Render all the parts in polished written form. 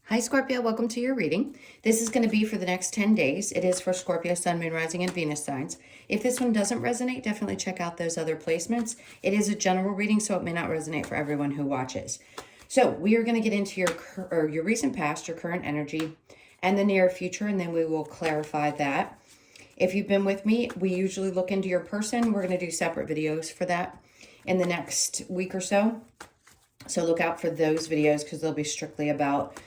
Hi Scorpio, welcome to your reading. This is going to be for the next 10 days. It is for Scorpio, Sun, Moon, Rising, and Venus signs. If this one doesn't resonate, definitely check out those other placements. It is a general reading, so it may not resonate for everyone who watches. So we are going to get into your recent past, your current energy, and the near future, and then we will clarify that. If you've been with me, we usually look into your person. We're going to do separate videos for that in the next week or so. So look out for those videos because they'll be strictly about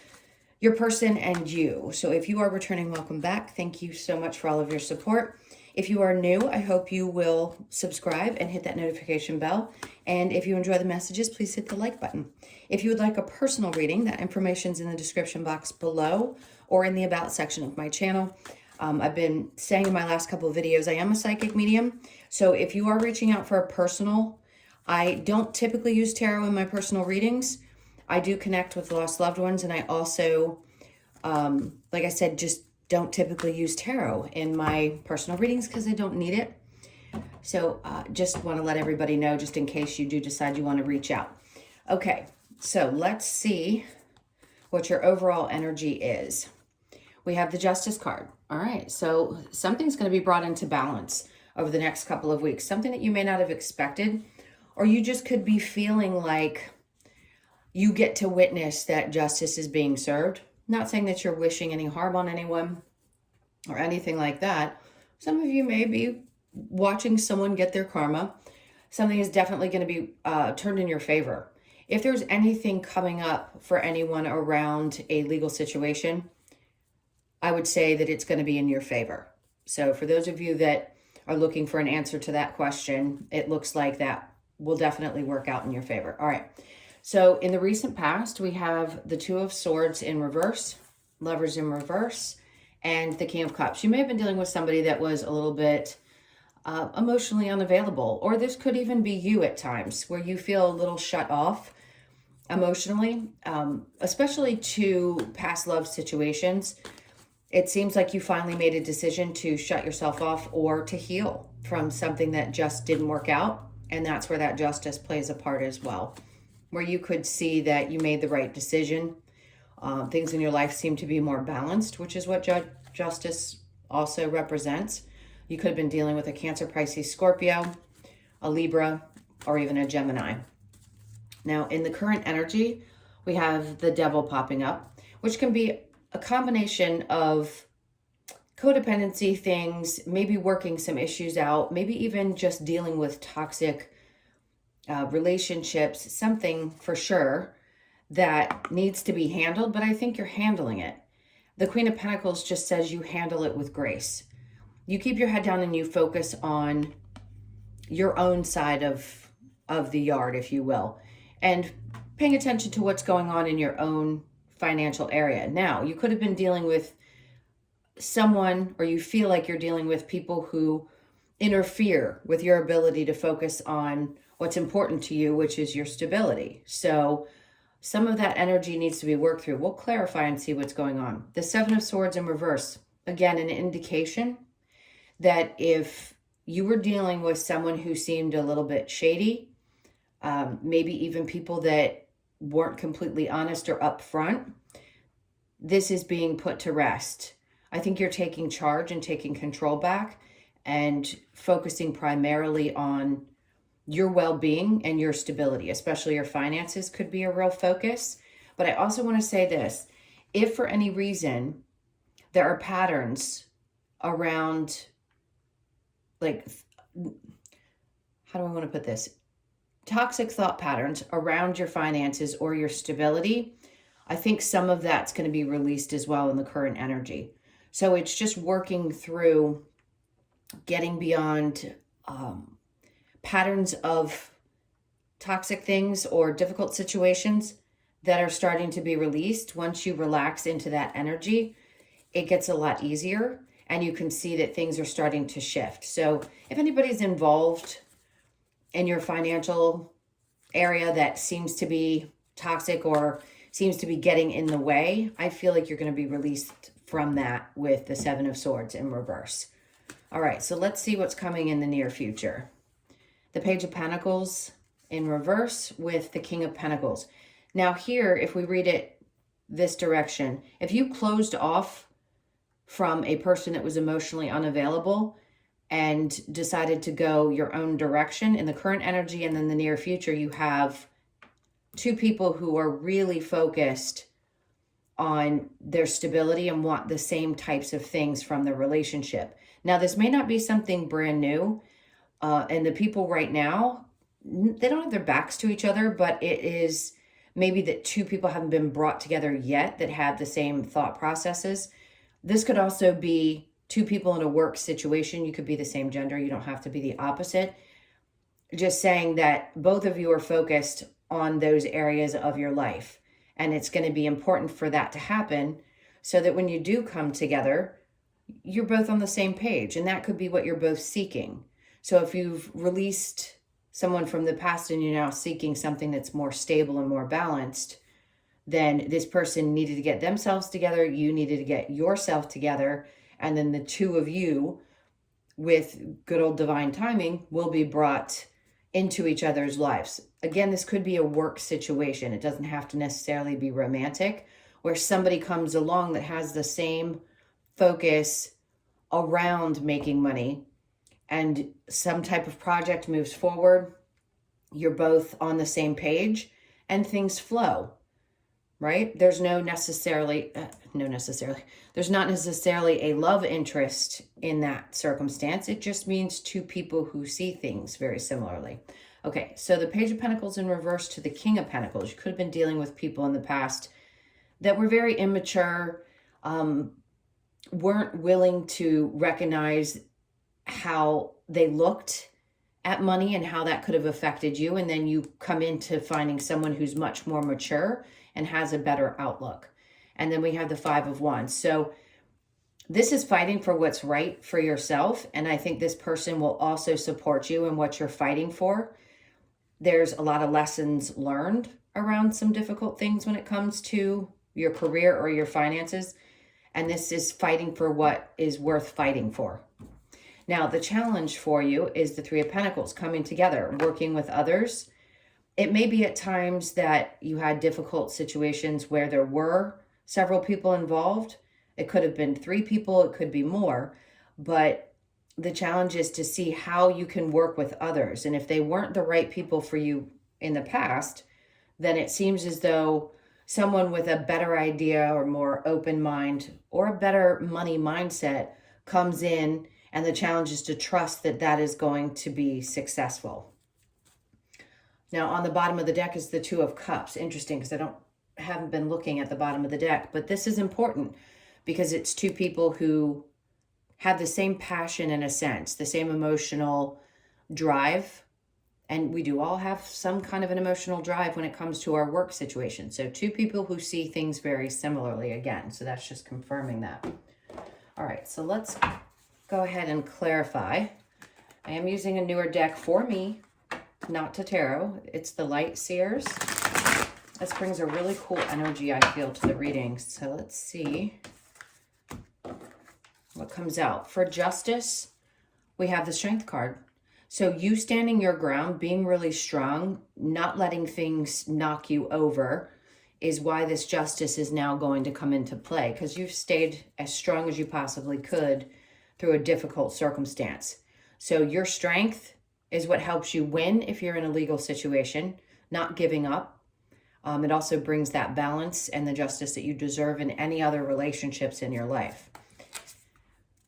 your person and you. So if you are returning, welcome back. Thank you so much for all of your support. If you are new, I hope you will subscribe and hit that notification bell. And if you enjoy the messages, please hit the like button. If you would like a personal reading, that information's in the description box below or in the about section of my channel. I've been saying in my last couple of videos, I am a psychic medium. So if you are reaching out for a personal, I don't typically use tarot in my personal readings. I do connect with lost loved ones, and I also, like I said, just don't typically use tarot in my personal readings because I don't need it. So just want to let everybody know, just in case you do decide you want to reach out. Okay, so let's see what your overall energy is. We have the Justice card. All right, so something's going to be brought into balance over the next couple of weeks, something that you may not have expected, or you just could be feeling like you get to witness that justice is being served. Not saying that you're wishing any harm on anyone or anything like that. Some of you may be watching someone get their karma. Something is definitely going to be turned in your favor. If there's anything coming up for anyone around a legal situation, I would say that it's going to be in your favor. So for those of you that are looking for an answer to that question, it looks like that will definitely work out in your favor. All right. So in the recent past, we have the Two of Swords in reverse, Lovers in reverse, and the King of Cups. You may have been dealing with somebody that was a little bit emotionally unavailable, or this could even be you at times where you feel a little shut off emotionally, especially to past love situations. It seems like you finally made a decision to shut yourself off or to heal from something that just didn't work out, and that's where that justice plays a part as well, where you could see that you made the right decision. Things in your life seem to be more balanced, which is what justice also represents. You could have been dealing with a Cancer, Pisces, Scorpio, a Libra, or even a Gemini. Now, in the current energy, we have the Devil popping up, which can be a combination of codependency things, maybe working some issues out, maybe even just dealing with toxic relationships, something for sure that needs to be handled, but I think you're handling it. The Queen of Pentacles just says you handle it with grace. You keep your head down and you focus on your own side of the yard, if you will, and paying attention to what's going on in your own financial area. Now, you could have been dealing with someone, or you feel like you're dealing with people who interfere with your ability to focus on what's important to you, which is your stability. So some of that energy needs to be worked through. We'll clarify and see what's going on. The Seven of Swords in reverse, again, an indication that if you were dealing with someone who seemed a little bit shady, maybe even people that weren't completely honest or upfront, this is being put to rest. I think you're taking charge and taking control back and focusing primarily on your well-being and your stability, especially your finances could be a real focus. But I also want to say this, if for any reason there are patterns around, like, how do I want to put this? Toxic thought patterns around your finances or your stability, I think some of that's going to be released as well in the current energy. So it's just working through getting beyond patterns of toxic things or difficult situations that are starting to be released. Once you relax into that energy, it gets a lot easier and you can see that things are starting to shift. So if anybody's involved in your financial area that seems to be toxic or seems to be getting in the way, I feel like you're going to be released from that with the Seven of Swords in reverse. All right, so let's see what's coming in the near future. The Page of Pentacles in reverse with the King of Pentacles. Now here, if we read it this direction. If you closed off from a person that was emotionally unavailable and decided to go your own direction in the current energy, and then the near future, you have two people who are really focused on their stability and want the same types of things from the relationship. Now, this may not be something brand new, and the people right now, they don't have their backs to each other, but it is maybe that two people haven't been brought together yet that have the same thought processes. This could also be two people in a work situation. You could be the same gender. You don't have to be the opposite. Just saying that both of you are focused on those areas of your life. And it's going to be important for that to happen so that when you do come together, you're both on the same page. And that could be what you're both seeking. So if you've released someone from the past and you're now seeking something that's more stable and more balanced, then this person needed to get themselves together. You needed to get yourself together. And then the two of you, with good old divine timing, will be brought into each other's lives. Again, this could be a work situation. It doesn't have to necessarily be romantic, where somebody comes along that has the same focus around making money and some type of project moves forward. You're both on the same page and things flow, right? There's not necessarily a love interest in that circumstance. It just means two people who see things very similarly. Okay, so the Page of Pentacles in reverse to the King of Pentacles. You could have been dealing with people in the past that were very immature, weren't willing to recognize how they looked at money and how that could have affected you. And then you come into finding someone who's much more mature and has a better outlook. And then we have the Five of Wands. So this is fighting for what's right for yourself. And I think this person will also support you in what you're fighting for. There's a lot of lessons learned around some difficult things when it comes to your career or your finances. And this is fighting for what is worth fighting for. Now, the challenge for you is the Three of Pentacles coming together, working with others. It may be at times that you had difficult situations where there were several people involved. It could have been 3 people, it could be more, but the challenge is to see how you can work with others. And if they weren't the right people for you in the past, then it seems as though someone with a better idea or more open mind or a better money mindset comes in, and the challenge is to trust that that is going to be successful. Now, on the bottom of the deck is the Two of Cups. Interesting, because I haven't been looking at the bottom of the deck, but this is important because it's two people who have the same passion in a sense, the same emotional drive. And we do all have some kind of an emotional drive when it comes to our work situation. So two people who see things very similarly again. So that's just confirming that. All right, so let's go ahead and clarify. I am using a newer deck for me, not to tarot. It's the Light Seers. This brings a really cool energy, I feel, to the readings. So let's see what comes out. For Justice, we have the Strength card. So you standing your ground, being really strong, not letting things knock you over is why this Justice is now going to come into play, because you've stayed as strong as you possibly could through a difficult circumstance. So your strength is what helps you win if you're in a legal situation, not giving up. It also brings that balance and the justice that you deserve in any other relationships in your life.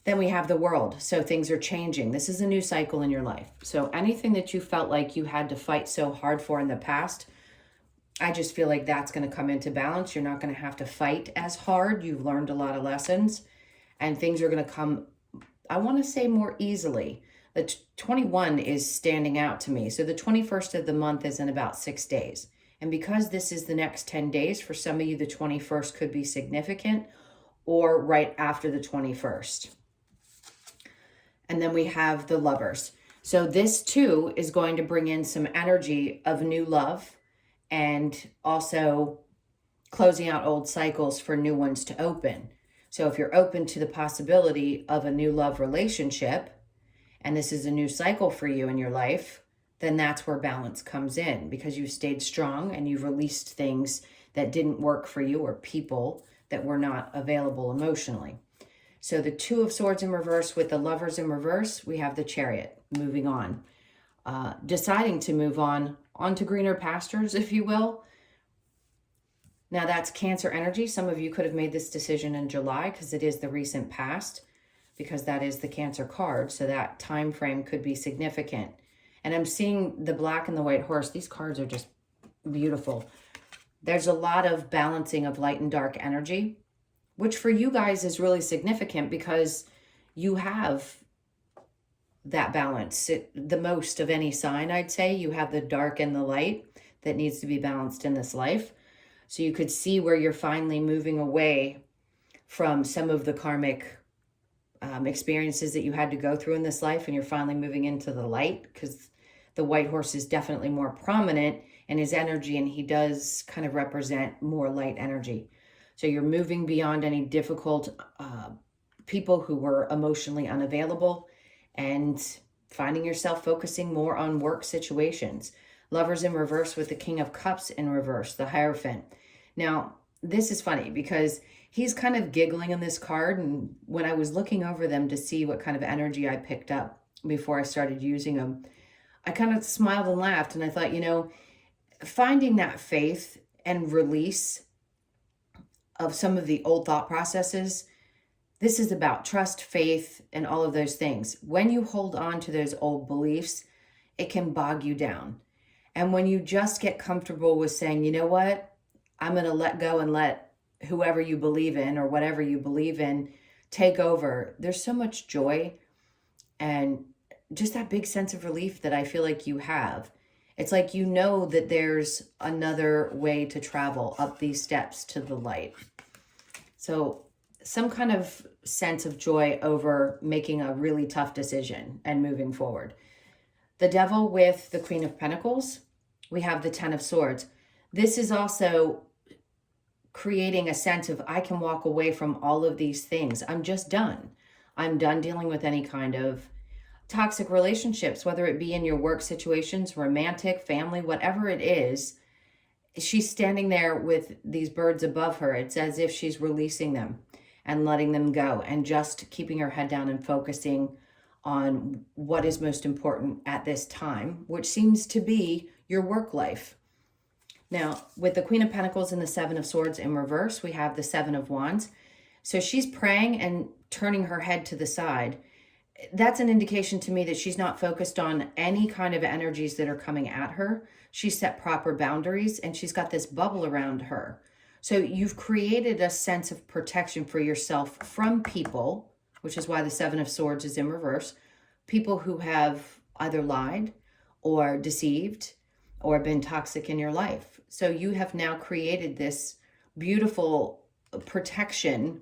Then we have the World. So things are changing. This is a new cycle in your life. So anything that you felt like you had to fight so hard for in the past, I just feel like that's going to come into balance. You're not going to have to fight as hard. You've learned a lot of lessons and things are going to come, I want to say, more easily. The 21 is standing out to me. So the 21st of the month is in about 6 days. And because this is the next 10 days, for some of you, the 21st could be significant or right after the 21st. And then we have the Lovers. So this too is going to bring in some energy of new love and also closing out old cycles for new ones to open. So if you're open to the possibility of a new love relationship, and this is a new cycle for you in your life, then that's where balance comes in, because you've stayed strong and you've released things that didn't work for you, or people that were not available emotionally. So the Two of Swords in reverse with the Lovers in reverse, we have the Chariot moving on. Deciding to move on onto greener pastures, if you will. Now that's Cancer energy. Some of you could have made this decision in July because it is the recent past, because that is the Cancer card. So that time frame could be significant. And I'm seeing the Black and the White Horse. These cards are just beautiful. There's a lot of balancing of light and dark energy, which for you guys is really significant because you have that balance. The most of any sign, I'd say. You have the dark and the light that needs to be balanced in this life. So you could see where you're finally moving away from some of the karmic experiences that you had to go through in this life, and you're finally moving into the light, because the White Horse is definitely more prominent in his energy, and he does kind of represent more light energy. So you're moving beyond any difficult people who were emotionally unavailable, and finding yourself focusing more on work situations. Lovers in reverse with the King of Cups in reverse, the Hierophant. Now, this is funny because he's kind of giggling in this card, and when I was looking over them to see what kind of energy I picked up before I started using them, I kind of smiled and laughed, and I thought, you know, finding that faith and release of some of the old thought processes, this is about trust, faith, and all of those things. When you hold on to those old beliefs, it can bog you down. And when you just get comfortable with saying, you know what, I'm going to let go and let whoever you believe in or whatever you believe in take over, there's so much joy and just that big sense of relief that I feel like you have. It's like you know that there's another way to travel up these steps to the light. So some kind of sense of joy over making a really tough decision and moving forward. The Devil with the Queen of Pentacles, we have the Ten of Swords. This is also creating a sense of, I can walk away from all of these things. I'm just done. I'm done dealing with any kind of toxic relationships, whether it be in your work situations, romantic, family, whatever it is. She's standing there with these birds above her. It's as if she's releasing them and letting them go and just keeping her head down and focusing on what is most important at this time, which seems to be your work life. Now, with the Queen of Pentacles and the Seven of Swords in reverse, we have the Seven of Wands. So she's praying and turning her head to the side. That's an indication to me that she's not focused on any kind of energies that are coming at her. She's set proper boundaries, and she's got this bubble around her. So you've created a sense of protection for yourself from people, which is why the Seven of Swords is in reverse. People who have either lied or deceived or been toxic in your life. So you have now created this beautiful protection,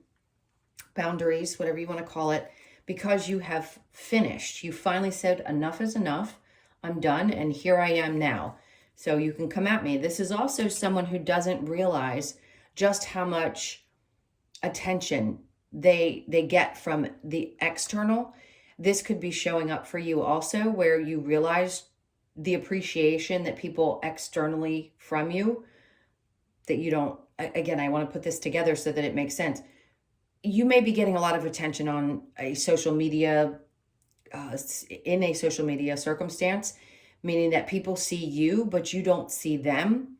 boundaries, whatever you want to call it, because you have finished. You finally said, enough is enough. I'm done, and here I am now. So you can come at me. This is also someone who doesn't realize just how much attention they get from the external. This could be showing up for you also, where you realize the appreciation that people externally from you, that you don't, again, I want to put this together so that it makes sense. You may be getting a lot of attention on a social media, in a social media circumstance, meaning that people see you, but you don't see them.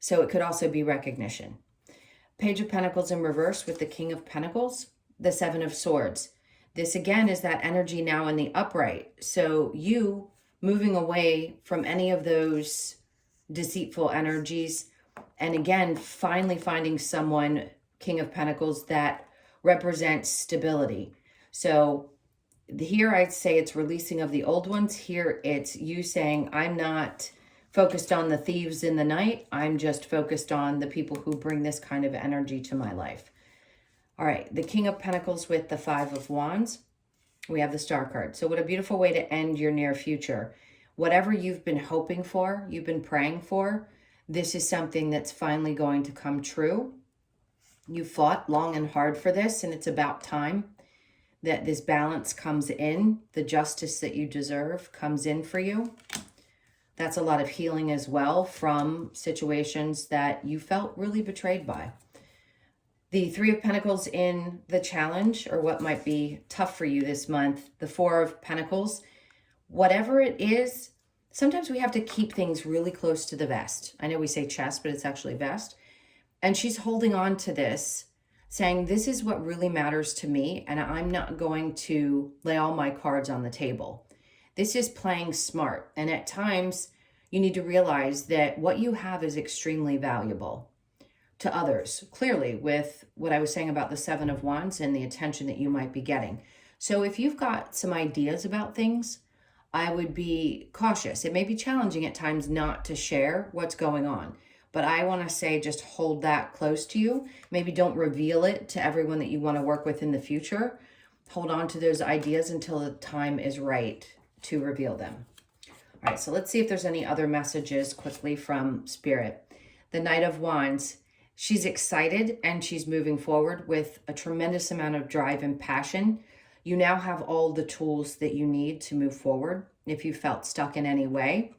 So it could also be recognition. Page of Pentacles in reverse with the King of Pentacles, the Seven of Swords. This again is that energy now in the upright. So you moving away from any of those deceitful energies. And again, finally finding someone, King of Pentacles, that represents stability. So here I'd say it's releasing of the old ones. Here it's you saying, I'm not focused on the thieves in the night. I'm just focused on the people who bring this kind of energy to my life. All right, the King of Pentacles with the Five of Wands. We have the Star card. So what a beautiful way to end your near future. Whatever you've been hoping for, you've been praying for, this is something that's finally going to come true. You fought long and hard for this, and it's about time that this balance comes in. The justice that you deserve comes in for you. That's a lot of healing as well from situations that you felt really betrayed by. The Three of Pentacles in the challenge, or what might be tough for you this month, the Four of Pentacles, whatever it is, sometimes we have to keep things really close to the vest. I know we say chest, but it's actually vest. And she's holding on to this, saying, this is what really matters to me, and I'm not going to lay all my cards on the table. This is playing smart. And at times, you need to realize that what you have is extremely valuable to others, clearly, with what I was saying about the Seven of Wands and the attention that you might be getting. So if you've got some ideas about things, I would be cautious. It may be challenging at times not to share what's going on, but I want to say just hold that close to you. Maybe don't reveal it to everyone that you want to work with in the future. Hold on to those ideas until the time is right to reveal them. All right, so let's see if there's any other messages quickly from Spirit. The Knight of Wands, she's excited and she's moving forward with a tremendous amount of drive and passion. You now have all the tools that you need to move forward. If you felt stuck in any way,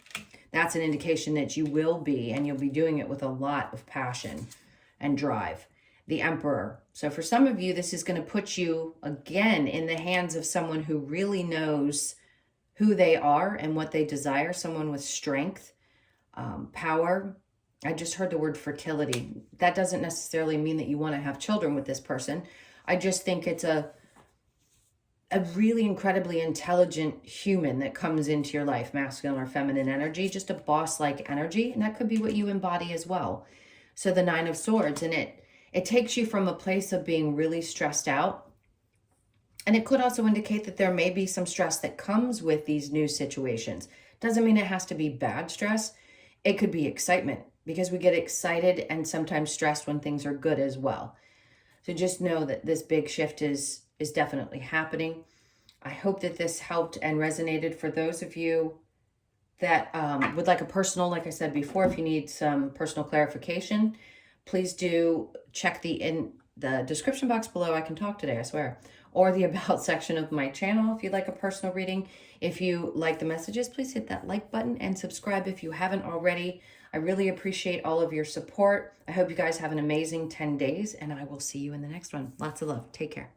that's an indication that you will be, and you'll be doing it with a lot of passion and drive. The Emperor. So for some of you, this is going to put you again in the hands of someone who really knows who they are and what they desire, someone with strength, power. I just heard the word fertility. That doesn't necessarily mean that you want to have children with this person. I just think it's a really incredibly intelligent human that comes into your life, masculine or feminine energy, just a boss-like energy, and that could be what you embody as well. So the Nine of Swords, and it takes you from a place of being really stressed out. And it could also indicate that there may be some stress that comes with these new situations. Doesn't mean it has to be bad stress. It could be excitement, because we get excited and sometimes stressed when things are good as well. So just know that this big shift is definitely happening. I hope that this helped and resonated for those of you that would like a personal, like I said before, if you need some personal clarification, please do check in the description box below. I can talk today, I swear. Or the About section of my channel if you'd like a personal reading. If you like the messages, please hit that like button and subscribe if you haven't already. I really appreciate all of your support. I hope you guys have an amazing 10 days, and I will see you in the next one. Lots of love. Take care.